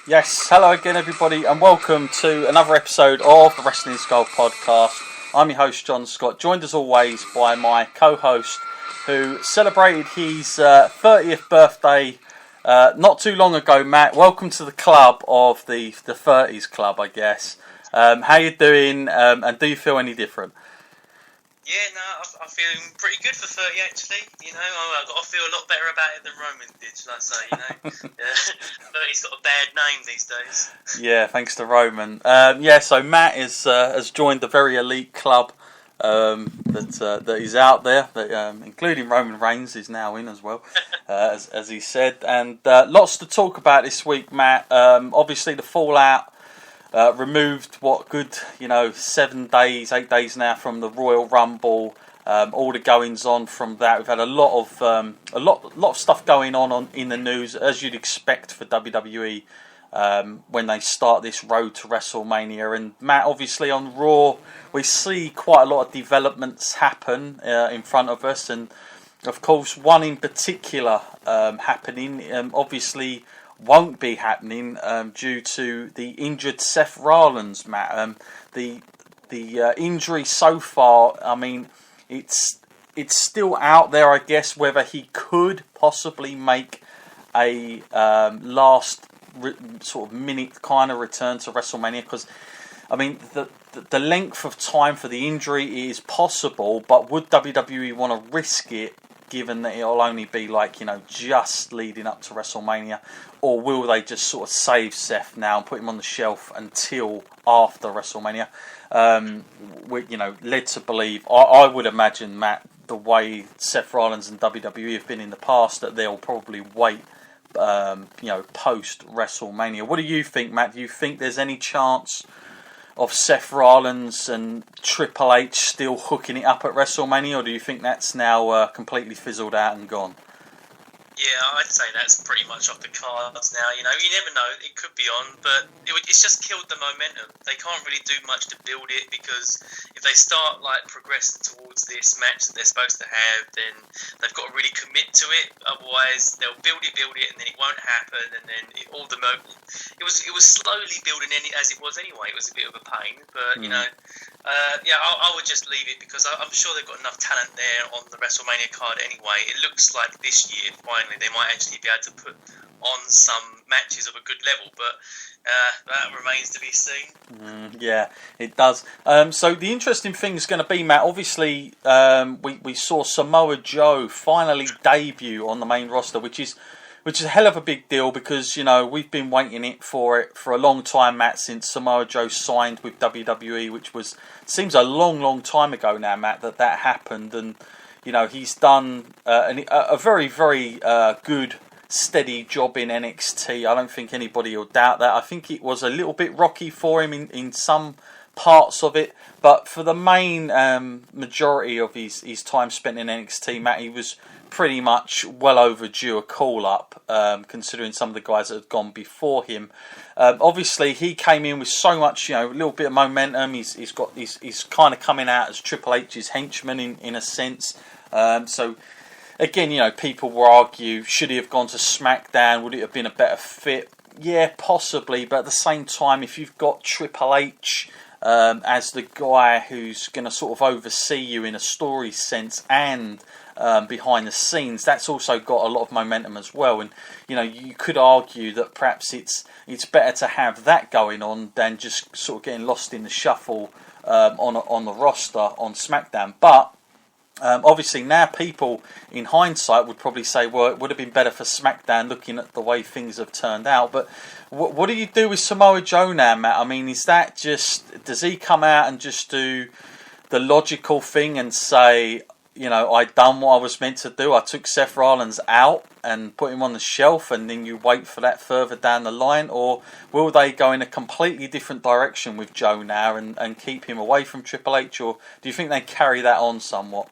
Yes, hello again everybody and welcome to another episode of the Wrestling Skull podcast. I'm your host John Scott, joined as always by my co-host who celebrated his 30th birthday not too long ago, Matt. Welcome to the club of the 30s club, I guess. How you doing and do you feel any different? Yeah, no, I'm feeling pretty good for 30 actually. You know, I've got to feel a lot better about it than Roman did, shall I say, you know. 30's got a bad name these days. Yeah, thanks to Roman. So Matt has joined the very elite club that is out there, that, including Roman Reigns is now in as well, as he said. And lots to talk about this week, Matt. Obviously the fallout. Removed 8 days now from the Royal Rumble. All the goings on from that. We've had a lot of stuff going on in the news, as you'd expect for WWE when they start this road to WrestleMania. And Matt, obviously on Raw, we see quite a lot of developments happen in front of us, and of course one in particular happening. Obviously. Won't be happening due to the injured Seth Rollins, Matt. The injury so far, I mean, it's still out there, I guess, whether he could possibly make a last sort of minute kind of return to WrestleMania. Because, I mean, the length of time for the injury is possible, but would WWE want to risk it? Given that it'll only be just leading up to WrestleMania, or will they just sort of save Seth now and put him on the shelf until after WrestleMania? Led to believe, I would imagine, Matt, the way Seth Rollins and WWE have been in the past, that they'll probably wait, post WrestleMania. What do you think, Matt? Do you think there's any chance of Seth Rollins and Triple H still hooking it up at WrestleMania, or do you think that's now completely fizzled out and gone? Yeah, I'd say that's pretty much off the cards now. You know, you never know; it could be on, but it's just killed the momentum. They can't really do much to build it, because if they start progressing towards this match that they're supposed to have, then they've got to really commit to it. Otherwise, they'll build it, and then it won't happen, and then all the momentum. It was slowly building as it was anyway. It was a bit of a pain, but I would just leave it, because I'm sure they've got enough talent there on the WrestleMania card anyway. It looks like this year finally they might actually be able to put on some matches of a good level, but that remains to be seen. Yeah, it does. So the interesting thing is going to be, Matt, obviously we saw Samoa Joe finally debut on the main roster, which is a hell of a big deal, because we've been waiting for it for a long time, Matt, since Samoa Joe signed with WWE, which seems a long time ago now, Matt, that happened. And he's done a very, very good, steady job in NXT. I don't think anybody will doubt that. I think it was a little bit rocky for him in some parts of it, but for the main majority of his time spent in NXT, Matt, he was pretty much well overdue a call-up, considering some of the guys that had gone before him. Obviously, he came in with so much, a little bit of momentum. He's kind of coming out as Triple H's henchman in a sense. So again, people will argue, should he have gone to SmackDown? Would it have been a better fit? Yeah, possibly, but at the same time, if you've got Triple H as the guy who's going to sort of oversee you in a story sense and behind the scenes, that's also got a lot of momentum as well. And you could argue that perhaps it's better to have that going on than just sort of getting lost in the shuffle on the roster on SmackDown. But obviously now people in hindsight would probably say, well, it would have been better for SmackDown looking at the way things have turned out. But what do you do with Samoa Joe now, Matt? I mean, does he come out and just do the logical thing and say, I done what I was meant to do, I took Seth Rollins out and put him on the shelf, and then you wait for that further down the line? Or will they go in a completely different direction with Joe now and keep him away from Triple H? Or do you think they carry that on somewhat?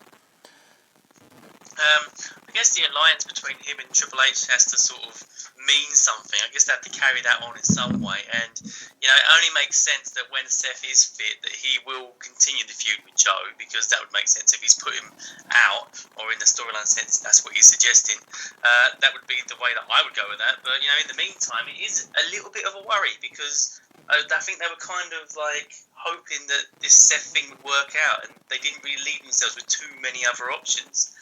I guess the alliance between him and Triple H has to sort of mean something. I guess they have to carry that on in some way. And, you know, it only makes sense that when Seth is fit, that he will continue the feud with Joe, because that would make sense if he's put him out, or in the storyline sense, that's what he's suggesting. That would be the way that I would go with that. But, you know, in the meantime, it is a little bit of a worry, because I think they were kind of like hoping that this Seth thing would work out, and they didn't really leave themselves with too many other options.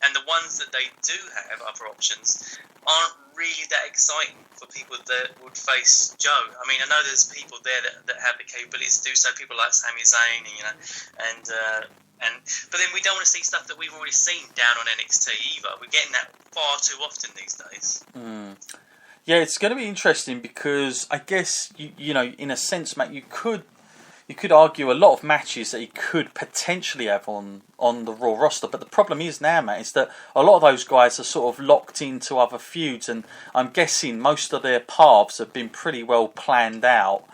And the ones that they do have, other options, aren't really that exciting for people that would face Joe. I mean, I know there's people there that have the capabilities to do so, people like Sami Zayn, and, you know, but then we don't want to see stuff that we've already seen down on NXT either. We're getting that far too often these days. Yeah, it's going to be interesting, because I guess you know, in a sense, Matt, you could argue a lot of matches that he could potentially have on the Raw roster, but the problem is now, Matt, is that a lot of those guys are sort of locked into other feuds, and I'm guessing most of their paths have been pretty well planned out,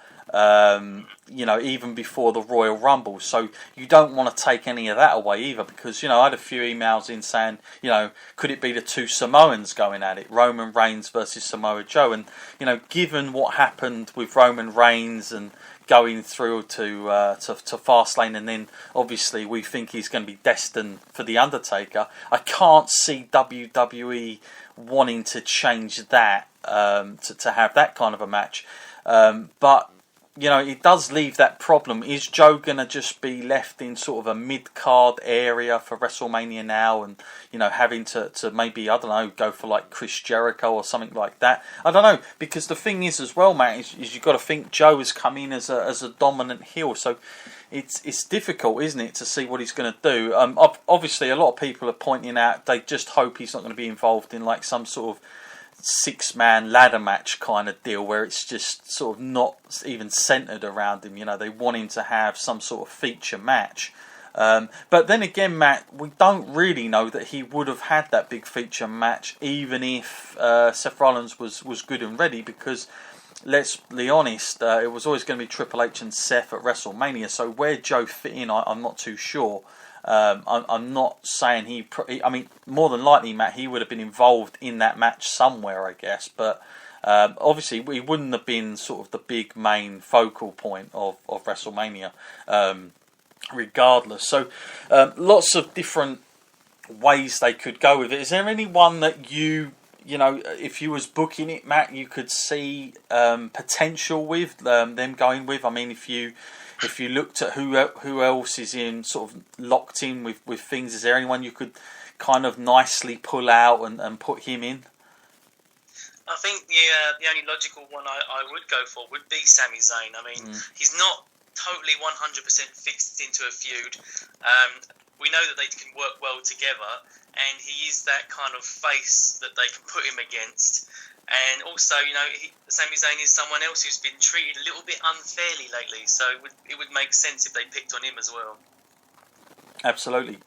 you know, even before the Royal Rumble. So you don't want to take any of that away either, because, you know, I had a few emails in saying, you know, could it be the two Samoans going at it, Roman Reigns versus Samoa Joe? And, you know, given what happened with Roman Reigns and going through to Fastlane, and then obviously we think he's going to be destined for The Undertaker, I can't see WWE wanting to change that to have that kind of a match. But, you know, it does leave that problem. Is Joe going to just be left in sort of a mid-card area for WrestleMania now, and, you know, having to maybe, I don't know, go for like Chris Jericho or something like that? I don't know, because the thing is as well, Matt, is you've got to think Joe has come in as a dominant heel, so it's difficult, isn't it, to see what he's going to do. Obviously, a lot of people are pointing out they just hope he's not going to be involved in like some sort of 6-man ladder match kind of deal, where it's just sort of not even centered around him. You know, they want him to have some sort of feature match. But then again, Matt, we don't really know that he would have had that big feature match, even if Seth Rollins was good and ready, because let's be honest, it was always going to be Triple H and Seth at WrestleMania. So where Joe fit in, I'm not too sure. I'm not saying I mean, more than likely, Matt, he would have been involved in that match somewhere, I guess. But obviously, he wouldn't have been sort of the big main focal point of WrestleMania, regardless. So lots of different ways they could go with it. Is there anyone that you know, if you was booking it, Matt, you could see potential with them going with? I mean, if you looked at who else is in sort of locked in with things, is there anyone you could kind of nicely pull out and put him in? I think the only logical one I would go for would be Sami Zayn. I mean, he's not totally 100% fixed into a feud. We know that they can work well together, and he is that kind of face that they can put him against. And also, you know, Sami Zayn is someone else who's been treated a little bit unfairly lately, so it would make sense if they picked on him as well. Absolutely.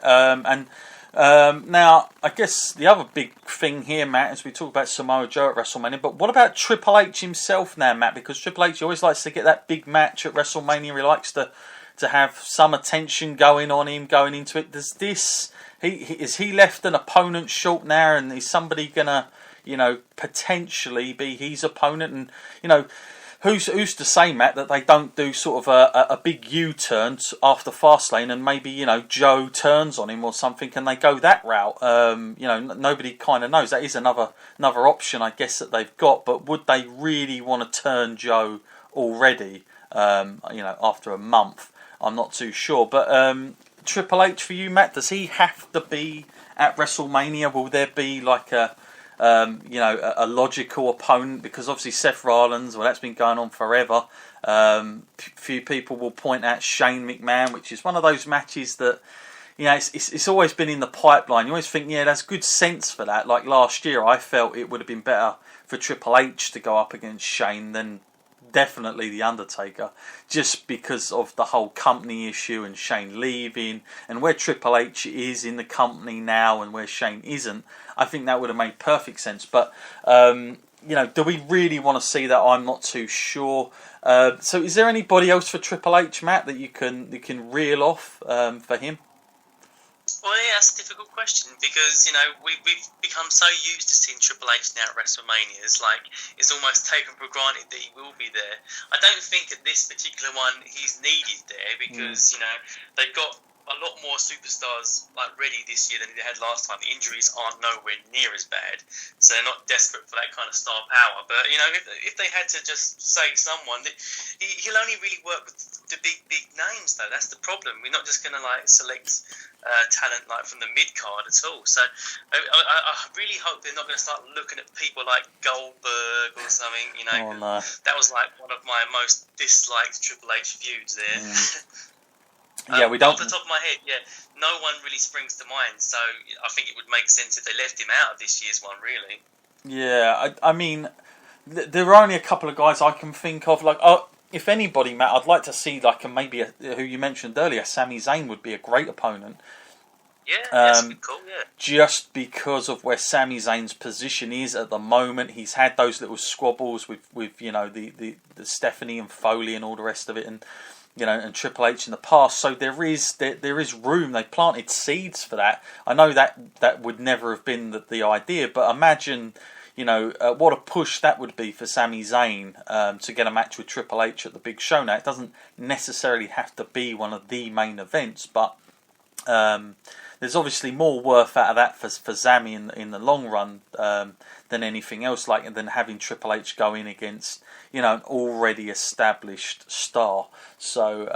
Now, I guess the other big thing here, Matt, is we talk about Samoa Joe at WrestleMania, but what about Triple H himself now, Matt? Because Triple H always likes to get that big match at WrestleMania. He likes to have some attention going on him going into it. Is he left an opponent short now, and is somebody going to, you know, potentially be his opponent? And, you know, who's to say, Matt, that they don't do sort of a big U-turn after Fastlane, and maybe, you know, Joe turns on him or something, and they go that route? You know, nobody kind of knows. That is another option, I guess, that they've got. But would they really want to turn Joe already? You know, after a month, I'm not too sure. But Triple H for you, Matt, does he have to be at WrestleMania? Will there be like a logical opponent? Because obviously Seth Rollins, well, that's been going on forever. Few people will point out Shane McMahon, which is one of those matches that, you know, it's always been in the pipeline. You always think, yeah, that's good sense for that. Like last year, I felt it would have been better for Triple H to go up against Shane than definitely The Undertaker, just because of the whole company issue and Shane leaving, and where Triple H is in the company now and where Shane isn't. I think that would have made perfect sense. But you know, do we really want to see that? I'm not too sure. So is there anybody else for Triple H, Matt, that you can reel off for him? Well, yeah, that's a difficult question because, you know, we've become so used to seeing Triple H now at WrestleMania. It's like it's almost taken for granted that he will be there. I don't think at this particular one he's needed there because, you know, they've got a lot more superstars like ready this year than they had last time. The injuries aren't nowhere near as bad, so they're not desperate for that kind of star power. But, you know, if they had to just say someone, he'll only really work with the big names, though. That's the problem. We're not just going to like select talent like from the mid card at all. So I really hope they're not going to start looking at people like Goldberg or something. You know, that was like one of my most disliked Triple H feuds there. Yeah, we don't. Off the top of my head, no one really springs to mind. So I think it would make sense if they left him out of this year's one, really. Yeah, I mean, there are only a couple of guys I can think of. Like, if anybody, Matt, I'd like to see like who you mentioned earlier, Sami Zayn would be a great opponent. Yeah, that's cool. Yeah, just because of where Sami Zayn's position is at the moment, he's had those little squabbles with you know the Stephanie and Foley and all the rest of it, and you know, and Triple H in the past. So there is room. They planted seeds for that. I know that would never have been the idea, but imagine, you know, what a push that would be for Sami Zayn to get a match with Triple H at the big show. Now, it doesn't necessarily have to be one of the main events, but there's obviously more worth out of that for Sami in the long run than anything else, than having Triple H go in against, you know, an already established star. So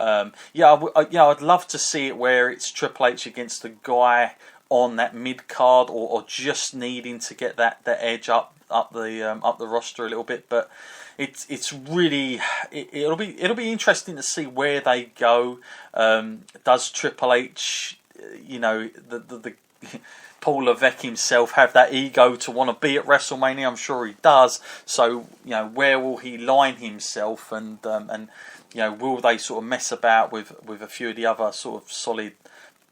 I'd love to see it where it's Triple H against a guy on that mid card, or just needing to get that edge up the roster a little bit. But it's really it'll be interesting to see where they go. Does Triple H, you know, the Paul Levesque himself, have that ego to want to be at WrestleMania? I'm sure he does. So, you know, where will he line himself, and you know, will they sort of mess about with a few of the other sort of solid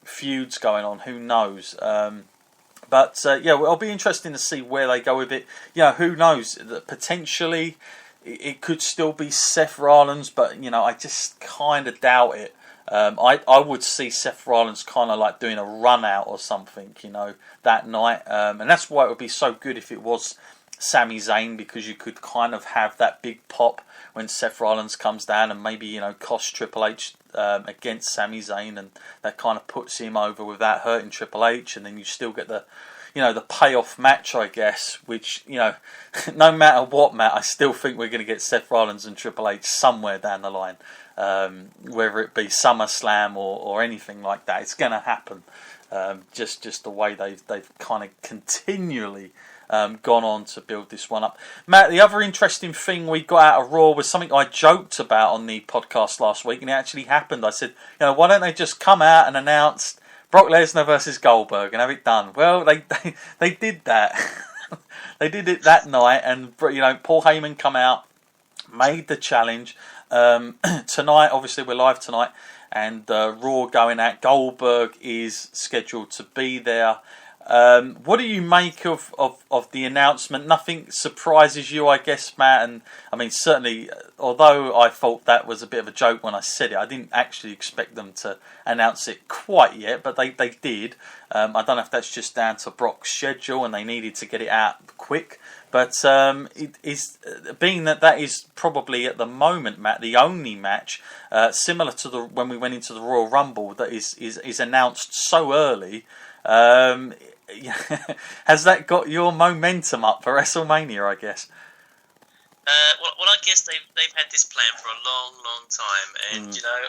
feuds going on? Who knows? But it'll be interesting to see where they go with it. You know, who knows? Potentially, it could still be Seth Rollins, but you know, I just kind of doubt it. I would see Seth Rollins kind of like doing a run out or something, you know, that night, and that's why it would be so good if it was Sami Zayn, because you could kind of have that big pop when Seth Rollins comes down, and maybe, you know, cost Triple H against Sami Zayn, and that kind of puts him over without hurting Triple H, and then you still get the, you know, the payoff match, I guess, which, you know, no matter what, Matt, I still think we're going to get Seth Rollins and Triple H somewhere down the line. Whether it be SummerSlam or anything like that, it's going to happen. Just the way they've kind of continually gone on to build this one up. Matt, the other interesting thing we got out of Raw was something I joked about on the podcast last week, and it actually happened. I said, you know, why don't they just come out and announce Brock Lesnar versus Goldberg and have it done? Well, they did that. They did it that night, and you know, Paul Heyman come out, made the challenge. Tonight, obviously we're live tonight, and Raw going out. Goldberg is scheduled to be there. What do you make of the announcement? Nothing surprises you, I guess, Matt. And I mean, certainly, although I thought that was a bit of a joke when I said it, I didn't actually expect them to announce it quite yet, but they did. I don't know if that's just down to Brock's schedule and they needed to get it out quick. But it is, being that is probably at the moment, Matt, the only match similar to when we went into the Royal Rumble that is announced so early. Has that got your momentum up for WrestleMania, I guess? Well, I guess they've had this plan for a long time, and you know,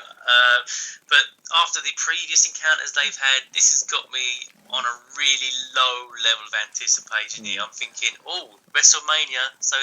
but after the previous encounters they've had, this has got me on a really low level of anticipation here. I'm thinking, WrestleMania, so